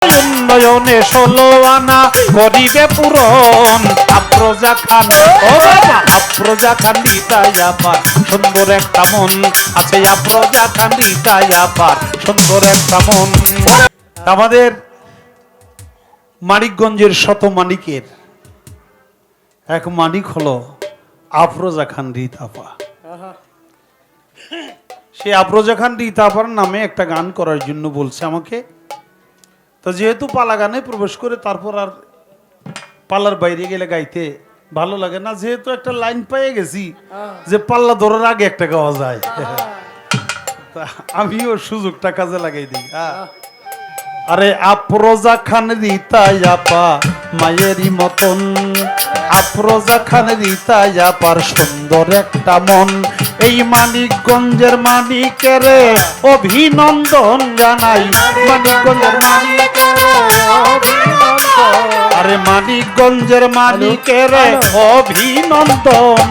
উন্নয়নে 16 আনা করিবে পূরণ। আফরোজা খান, ও বাবা আফরোজা খান রিতাই আপার সুন্দর একটা মন আছে। আফরোজা খান রিতাই আপার সুন্দর একটা মন। আমাদের মানিকগঞ্জের শত মানিকের এক মানিক হলো আফরোজা খান রিতা আপা। সে আফরোজা খান রিতা আপার নামে একটা গান করার জন্য বলছে আমাকে। তো যেহেতু পালা গানে প্রবেশ করে তারপর আর পাল্লার বাইরে গেলে গাইতে ভালো লাগে না, যেহেতু একটা লাইন পেয়ে গেছি যে পাল্লা ধরার আগে একটা গাওয়া যায়, আমিও সুযোগটা কাজে লাগাই দিই। আরে আফরোজা খান রিতাই আপা মায়েরই মতন, আফরোজা খান রিতাই আপার সুন্দর একটা মন। এই মানিকগঞ্জের মানিকের অভিনন্দন জানাই, মানিকগঞ্জের মানিকের অভিনন্দন, আরে মানিকগঞ্জের মানিকের অভিনন্দন।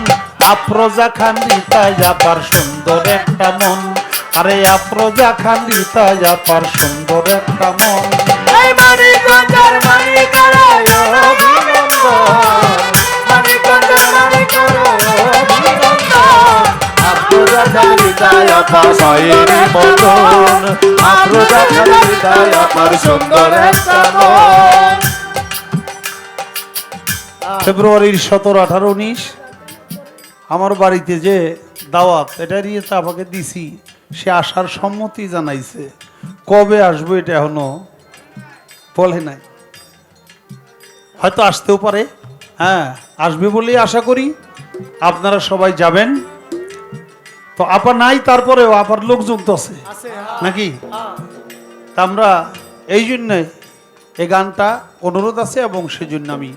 আফরোজা খান রিতাই আপার সুন্দর একটা মন, আরে আফরোজা খান রিতাই আপার সুন্দর একটা মন। এই মানিকগঞ্জের মানিকের অভিনন্দন, মানিকগঞ্জের মানিকের অভিনন্দন। আফরোজা খান রিতাই আপা মায়েরই মতন, আফরোজা খান রিতাই আপার সুন্দর একটা মন। ফেব্রুয়ারির 17, 18, 19 আমার বাড়িতে যে দাওয়াত এটা রিতা আপাকে দিছি, সে আসার সম্মতি জানাইছে। কবে আসবো এটা এখনো বলে নাই, হয়তো আসতেও পারে। হ্যাঁ আসবে বলেই আশা করি। আপনারা সবাই যাবেন তো। আপা নাই তারপরেও আপার লোকজন তো আছে নাকি? তা আমরা এই জন্যে এই গানটা অনুরোধ আছে এবং সেজন্য আমি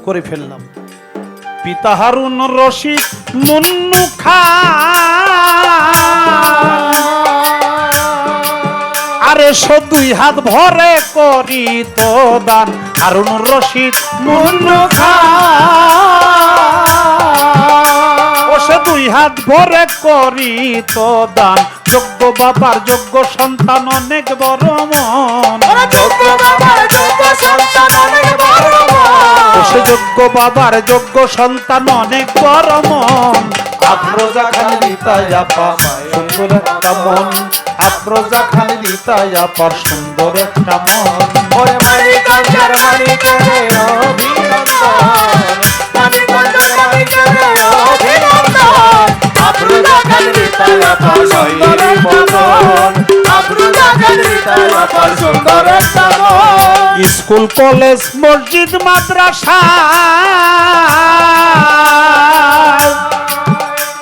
করে ফেললাম। পিতা হারুন রশিদ মুন্নু খান, আরে 2 হাত ভরে করি তো দান। হারুন রশিদ মুন্নু খান, ও সে 2 হাত ভরে করি তো দান। যোগ্য বাবার যোগ্য সন্তান অনেক বড় মন, যোগ্য বাবার যোগ্য সন্তান অনেক বড় মন, সে যোগ্য বাবার যোগ্য সন্তান অনেক বড় মন। আফরোজা খান রিতাই আপা সুন্দর একটা মন, আফরোজা খান রিতাই আপার সুন্দর একটা মন। ওরে মানিকগঞ্জের মানিকের অভিনন্দন, মানিকগঞ্জের মানিকের অভিনন্দন। আফরোজা খান রিতাই আপা মায়েরই মতন, আফরোজা খান রিতাই আপার সুন্দর একটা মন। স্কুল কলেজ মসজিদ মাদ্রাসা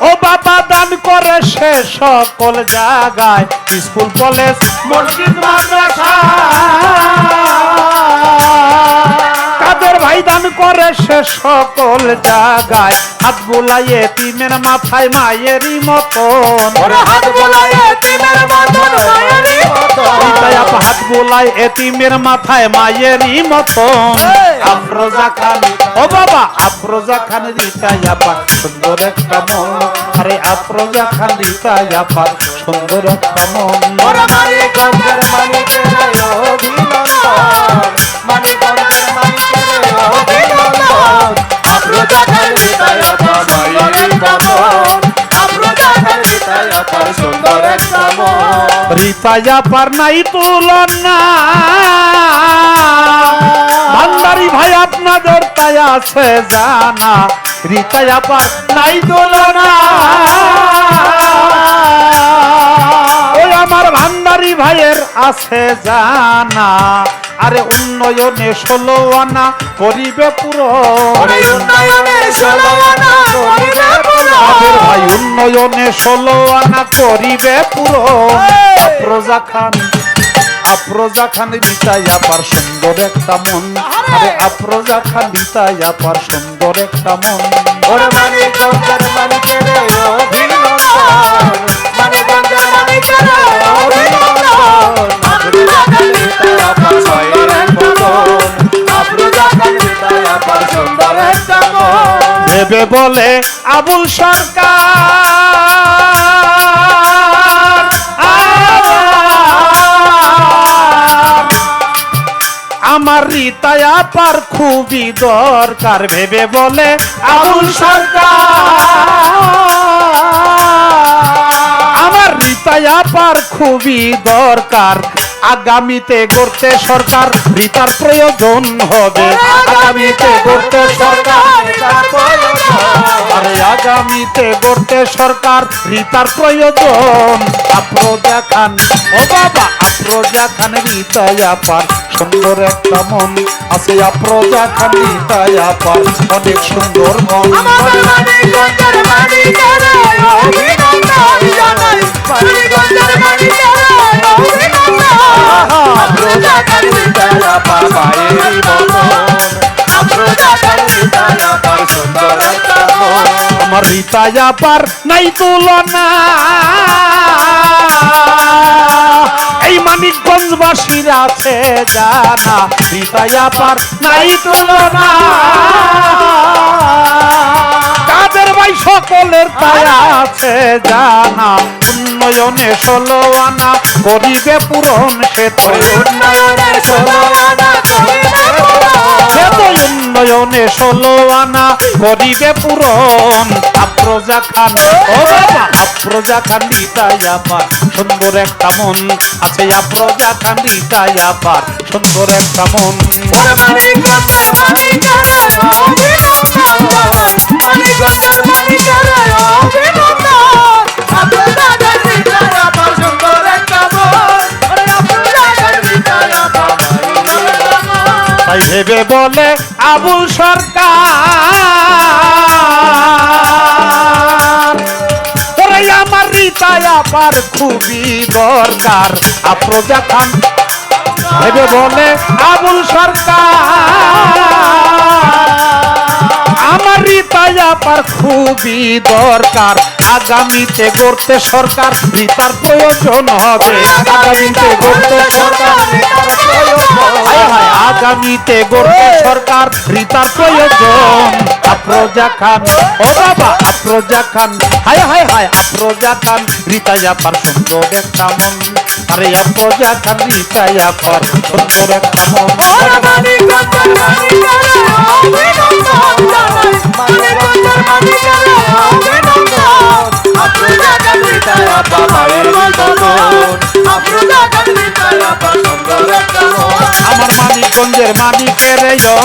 ও বাবা দান করে সে সকল জায়গায়। স্কুল কলেজ মসজিদ মাদ্রাসা কাদের ভাই দান করে সে সকল জায়গায়। হাত বুলাই এতিমের মাথায় মায়েরই মতন, ওরে হাত বোলায় এতিমের মতন মায়েরই মতন, রিতাই আপা হাত বুলাই এতিমের মাথায় মায়েরই মতন। আফরোজা খান, ও বাবা আফরোজা খান রিতাই আপা সুন্দর একটা মন, আরে আফরোজা খান রিতাই আপা সুন্দর একটা মন। ওরে মানিকগঞ্জের মানিকের অভিনন্দন, মানিকগঞ্জের মানিকের অভিনন্দন। আফরোজা খান রিতাই আপা মায়েরই মতন, আফরোজা খান রিতাই আপার সুন্দর একটা মন। রিতাই আপার নাই তুলনা, ভান্ডারি ভাই আপনাদের তাই আছে জানা। রিতাই আপার নাই তুলনা, ওই আমার ভান্ডারি ভাইয়ের আছে জানা। আরে উন্নয়নে 16 আনা করিবে পূরণ, ওরে উন্নয়নে 16 আনা করিবে পূরণ। আমাদের ভাই উন্নয়নে 16 আনা করিবে পূরণ। আফরোজা খান, আফরোজা খান রিতাই আপার সুন্দর একটা মন, আরে আফরোজা খান রিতাই আপার সুন্দর একটা মন। ওরে মানিকগঞ্জের মানিকের অভিনন্দন, মানিকগঞ্জের মানিকের অভিনন্দন। আফরোজা খান রিতাই আপা মায়েরই মতন, আফরোজা খান রিতাই আপার সুন্দর একটা মন। ভেবে বলে আবুল সরকার, আমার রিতায় আপার খুবই দরকার ভেবে বলে আবুল সরকার। আমার রিতায় আপার খুবই দরকার, আগামীতে গড়তে সরকার রিতার প্রয়োজন হবে। আগামীতে গড়তে সরকার রিতার প্রয়োজন, আরে আগামীতে গড়তে সরকার রিতার প্রয়োজন। আফরোজা খান, ও বাবা আফরোজা খান রিতায় আপার সুন্দর একটা মন আছে। আফরোজা খান রিতায় আপার অনেক সুন্দর মন। আমাদের মানিকগঞ্জের মানিকেরে অভিনন্দন জানাই, মানিকগঞ্জের মানিকেরে অভিনন্দন। আফরোজা খান রিতায় আপা মায়ের মতন, আফরোজা খান রিতায় আপার সুন্দর একটা মন। আমার রিতায় আপার নাই তুলনা, এই মানিকগঞ্জবাসীর আছে জানা। রিতায় আপার নাই তুলনা, কাদের ভাই সকলের তাই আছে জানা। উন্নয়নে 16 আনা করিবে পূরণ সে তো উন্নয়নের 16 আনা করিবে পূরণ, সে তো উন্নয়নে 16 আনা করিবে পূরণ। আফরোজা খান, ও বাবা আফরোজা খান রিতায় আপার সুন্দর একটা মন আছে। আফরোজা খান রিতায় আপার সুন্দর একটা মন। ওরে মানিকগঞ্জের মানিকেরে অভিনন্দন জানাই, মানিকগঞ্জের মানিকেরে অভিনন্দন। আফরোজা খান রিতায় আপার সুন্দর একটা মন, ওরে আফরোজা খান রিতায় আপা মায়ের মতন। তাই ভেবে বলে আবুল সরকার, ওরে আমার রিতায় আপার খুবই দরকার। আফরোজা খান ভেবে বলে আবুল সরকার, আমার রিতায় আপার খুবই দরকার। আগামীতে গড়তে সরকার রিতার প্রয়োজন হবে। আগামীতে গড়তে সরকার রিতার প্রয়োজন, হায় হায় আগামীতে গড়তে সরকার রিতার প্রয়োজন। আফরোজা খান, ও বাবা আফরোজা খান, হায় হায় হায় আফরোজা খান রিতায় আপার সুন্দর একটা মন। আরে আফরোজা খান রিতায় আপার সুন্দর একটা মন। ওরে মানিকগঞ্জের মানিকেরে অভিনন্দন জানাই, মানিকগঞ্জের মানিকেরে অভিনন্দন। আফরোজা খান রিতায় আপা মায়ের মতন, আফরোজা খান রিতায় আপা সুন্দর একটা মন। আমার মানিকগঞ্জের মানিকের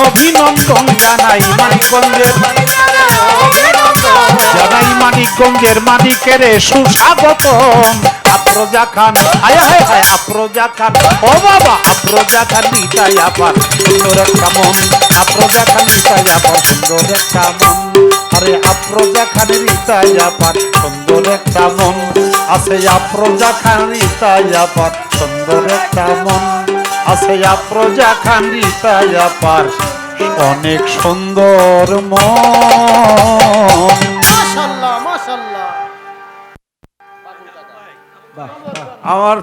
অভিনন্দন জানাই, মানিকগঞ্জের মানিকেরে অভিনন্দন জানাই, মানিকগঞ্জের মানিকের সুস্বাগতম। আফরোজা খান, হায় হায় হায় আফরোজা খান, ও বাবা আফরোজা খান রিতায় আপার সুন্দর একটা মন। আফরোজা খান রিতায় আপার সুন্দর একটা মন। আরে আফরোজা খান রিতায় আপার সুন্দর একটা মন আছে। আফরোজা খান রিতায় আপার সুন্দর একটা মন আছে। আফরোজা খান রিতায় আপার অনেক সুন্দর মন। মাশাআল্লাহ মাশাআল্লাহ। আমার